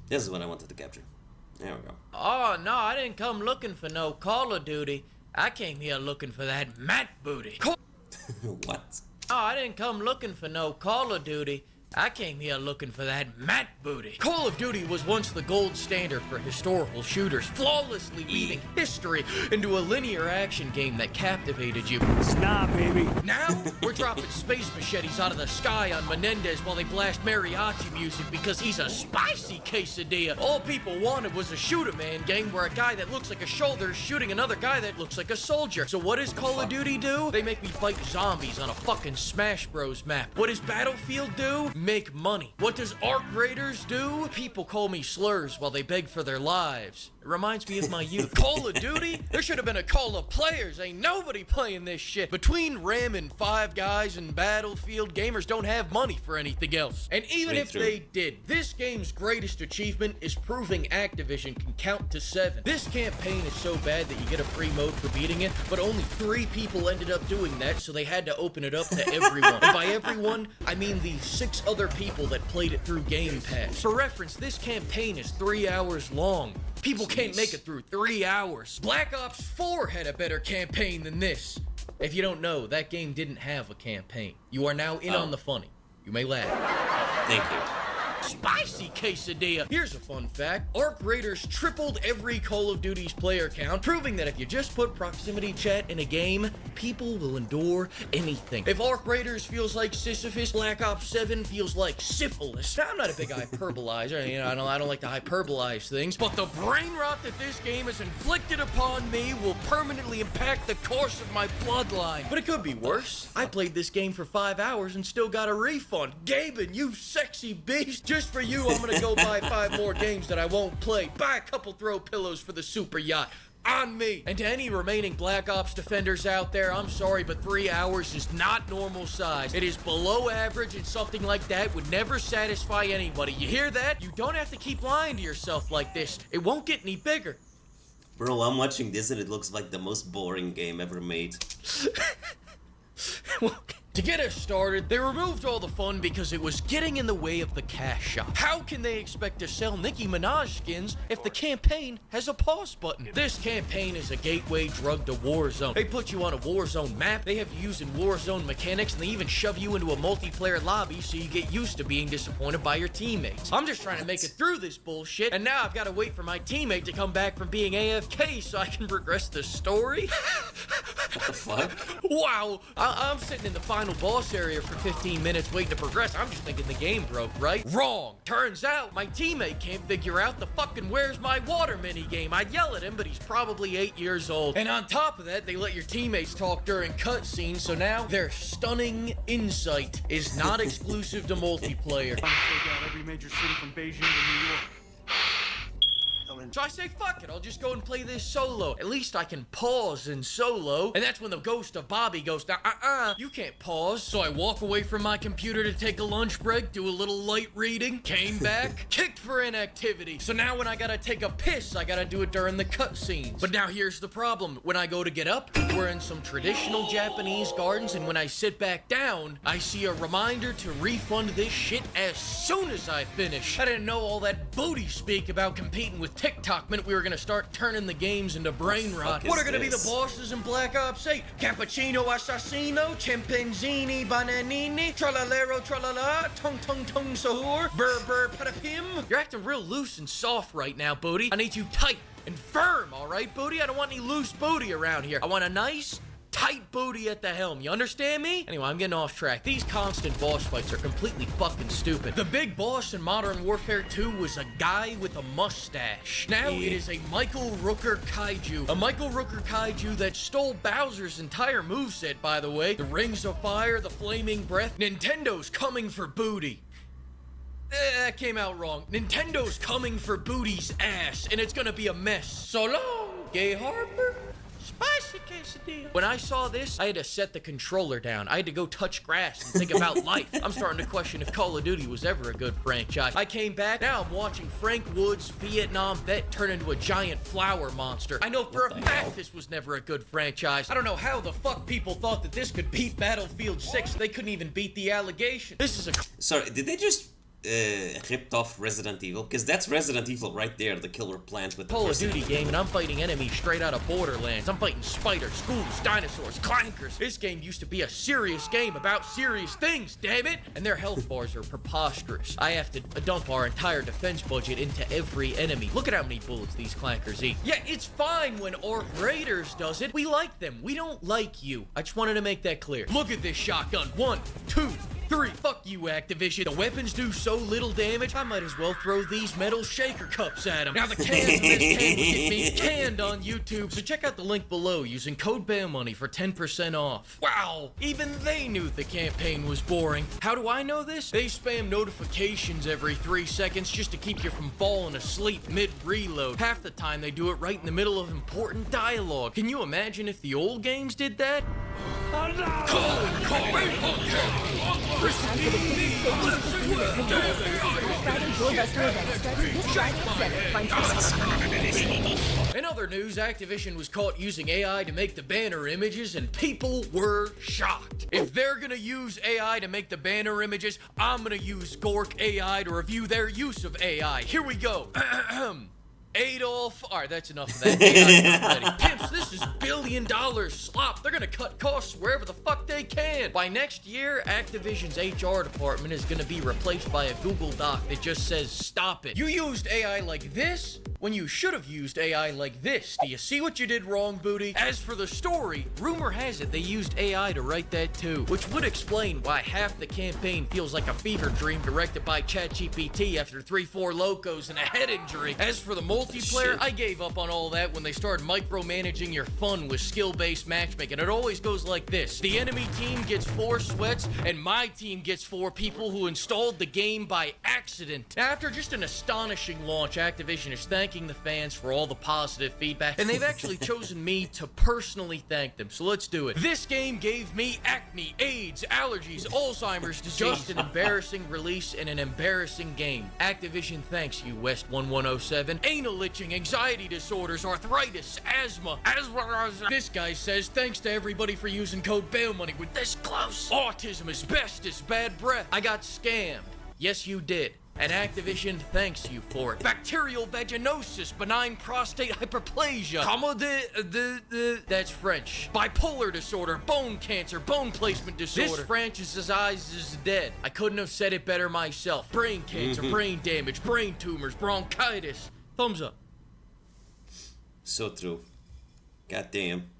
This is what I wanted to capture. There we go. Oh, no, I didn't come looking for no Call of Duty. I came here looking for that Matt booty. What? Oh, I didn't come looking for no Call of Duty. I came here looking for that Matt booty. Call of Duty was once the gold standard for historical shooters, flawlessly weaving history into a linear action game that captivated you. Stop, baby. Now, we're dropping space machetes out of the sky on Menendez while they blast mariachi music because he's a spicy quesadilla. All people wanted was a shoot-a-man game where a guy that looks like a shoulder is shooting another guy that looks like a soldier. So what does Call of Duty do? They make me fight zombies on a fucking Smash Bros map. What does Battlefield do? Make money. What does Arc Raiders do? People call me slurs while they beg for their lives. It reminds me of my youth. Call of Duty? There should have been a call of players. Ain't nobody playing this shit. Between ramming Five Guys and Battlefield, gamers don't have money for anything else. And even if they did, this game's greatest achievement is proving Activision can count to 7. This campaign is so bad that you get a free mode for beating it, but only 3 people ended up doing that, so they had to open it up to everyone. And by everyone, I mean the 6 other people that played it through Game Pass. For reference, this campaign is 3 hours long. People can't make it through 3 hours. Black Ops 4 had a better campaign than this. If you don't know, that game didn't have a campaign. You are now in on the funny. You may laugh. Thank you. Spicy quesadilla. Here's a fun fact. Arc Raiders tripled every Call of Duty's player count, proving that if you just put proximity chat in a game, people will endure anything. If Arc Raiders feels like Sisyphus, Black Ops 7 feels like syphilis. Now, I'm not a big hyperbolizer, I don't like to hyperbolize things, but the brain rot that this game has inflicted upon me will permanently impact the course of my bloodline. But it could be worse. I played this game for 5 hours and still got a refund. Gaben, you sexy beast. Just for you, I'm gonna go buy 5 more games that I won't play. Buy a couple throw pillows for the super yacht. On me! And to any remaining Black Ops defenders out there, I'm sorry, but 3 hours is not normal size. It is below average, and something like that would never satisfy anybody. You hear that? You don't have to keep lying to yourself like this. It won't get any bigger. Bro, I'm watching this and it looks like the most boring game ever made. To get us started, they removed all the fun because it was getting in the way of the cash shop. How can they expect to sell Nicki Minaj skins if the campaign has a pause button? This campaign is a gateway drug to Warzone. They put you on a Warzone map, they have you using Warzone mechanics, and they even shove you into a multiplayer lobby so you get used to being disappointed by your teammates. I'm just trying to make it through this bullshit, and now I've got to wait for my teammate to come back from being AFK so I can progress the story? What the fuck? Wow, I'm sitting in the final boss area for 15 minutes waiting to progress. I'm just thinking the game broke, right? Wrong. Turns out my teammate can't figure out the fucking where's my water minigame. I yell at him, but he's probably 8 years old. And on top of that, they let your teammates talk during cutscenes, so now their stunning insight is not exclusive to multiplayer. Take out every major city from Beijing to New York. So I say, fuck it, I'll just go and play this solo. At least I can pause in solo. And that's when the ghost of Bobby goes, you can't pause. So I walk away from my computer to take a lunch break, do a little light reading, came back, kicked for inactivity. So now when I gotta take a piss, I gotta do it during the cutscenes. But now here's the problem. When I go to get up, we're in some traditional Japanese gardens, and when I sit back down, I see a reminder to refund this shit as soon as I finish. I didn't know all that booty speak about competing with TikTok meant we were gonna start turning the games into brain rot. What are gonna be the bosses in Black Ops 8? Cappuccino Assassino, Chimpanzini Bananini, Tralalero Tralala, Tung Tung Tung Sahur, Burr Burr Patapim. You're acting real loose and soft right now, Booty. I need you tight and firm, alright, Booty? I don't want any loose booty around here. I want a nice, tight booty at the helm. You understand me? Anyway, I'm getting off track. These constant boss fights are completely fucking stupid. The big boss in Modern Warfare 2 was a guy with a mustache. Now it is a Michael Rooker kaiju. A Michael Rooker kaiju that stole Bowser's entire moveset, by the way. The Rings of Fire, the Flaming Breath. Nintendo's coming for booty. That came out wrong. Nintendo's coming for Booty's ass, and it's gonna be a mess. So long, Gay Harper. Spicy quesadilla. When I saw this, I had to set the controller down. I had to go touch grass and think about life. I'm starting to question if Call of Duty was ever a good franchise. I came back, now I'm watching Frank Woods' Vietnam vet turn into a giant flower monster. I know for a fact this was never a good franchise. I don't know how the fuck people thought that this could beat Battlefield 6. They couldn't even beat the allegation. This is a... Sorry, did they just ripped off Resident Evil, because that's Resident Evil right there, the killer plant with the Call of person. Duty game, and I'm fighting enemies straight out of Borderlands. I'm fighting spiders, ghouls, dinosaurs, clankers. This game used to be a serious game about serious things, damn it! And their health bars are preposterous. I have to dump our entire defense budget into every enemy. Look at how many bullets these clankers eat. Yeah, it's fine when Orc Raiders does it. We like them. We don't like you. I just wanted to make that clear. Look at this shotgun. 1, 2, 3. Fuck you, Activision. The weapons do so little damage, I might as well throw these metal shaker cups at them. Now, the cans of this can will get me canned on YouTube, so check out the link below using code BAMONEY for 10% off. Wow, even they knew the campaign was boring. How do I know this? They spam notifications every 3 seconds just to keep you from falling asleep mid-reload. Half the time, they do it right in the middle of important dialogue. Can you imagine if the old games did that? In other news, Activision was caught using AI to make the banner images, and people were shocked. If they're gonna use AI to make the banner images, I'm gonna use Gork AI to review their use of AI. Here we go. Adolf. Alright, that's enough of that. AI already. Pimps, this is billion-dollar slop. They're gonna cut costs wherever the fuck they can. By next year, Activision's HR department is gonna be replaced by a Google Doc that just says, stop it. You used AI like this when you should have used AI like this. Do you see what you did wrong, Booty? As for the story, rumor has it they used AI to write that too, which would explain why half the campaign feels like a fever dream directed by ChatGPT after 3-4 locos and a head injury. As for the multiplayer, Shit. I gave up on all that when they started micromanaging your fun with skill-based matchmaking. It always goes like this. The enemy team gets 4 sweats, and my team gets 4 people who installed the game by accident. After just an astonishing launch, Activision is thanking the fans for all the positive feedback, and they've actually chosen me to personally thank them. So let's do it. This game gave me acne, AIDS, allergies, Alzheimer's disease. Just an embarrassing release and an embarrassing game. Activision thanks you, West 1107. Anal itching, anxiety disorders, arthritis, asthma. This guy says thanks to everybody for using code BAMONEY with this close. Autism, asbestos, bad breath. I got scammed. Yes, you did. And Activision thanks you for it. Bacterial vaginosis, benign prostate hyperplasia, that's French. Bipolar disorder, bone cancer, bone placement disorder. This franchise's eyes is dead. I couldn't have said it better myself. Brain cancer, brain damage, brain tumors, bronchitis. Thumbs up. So true. Goddamn.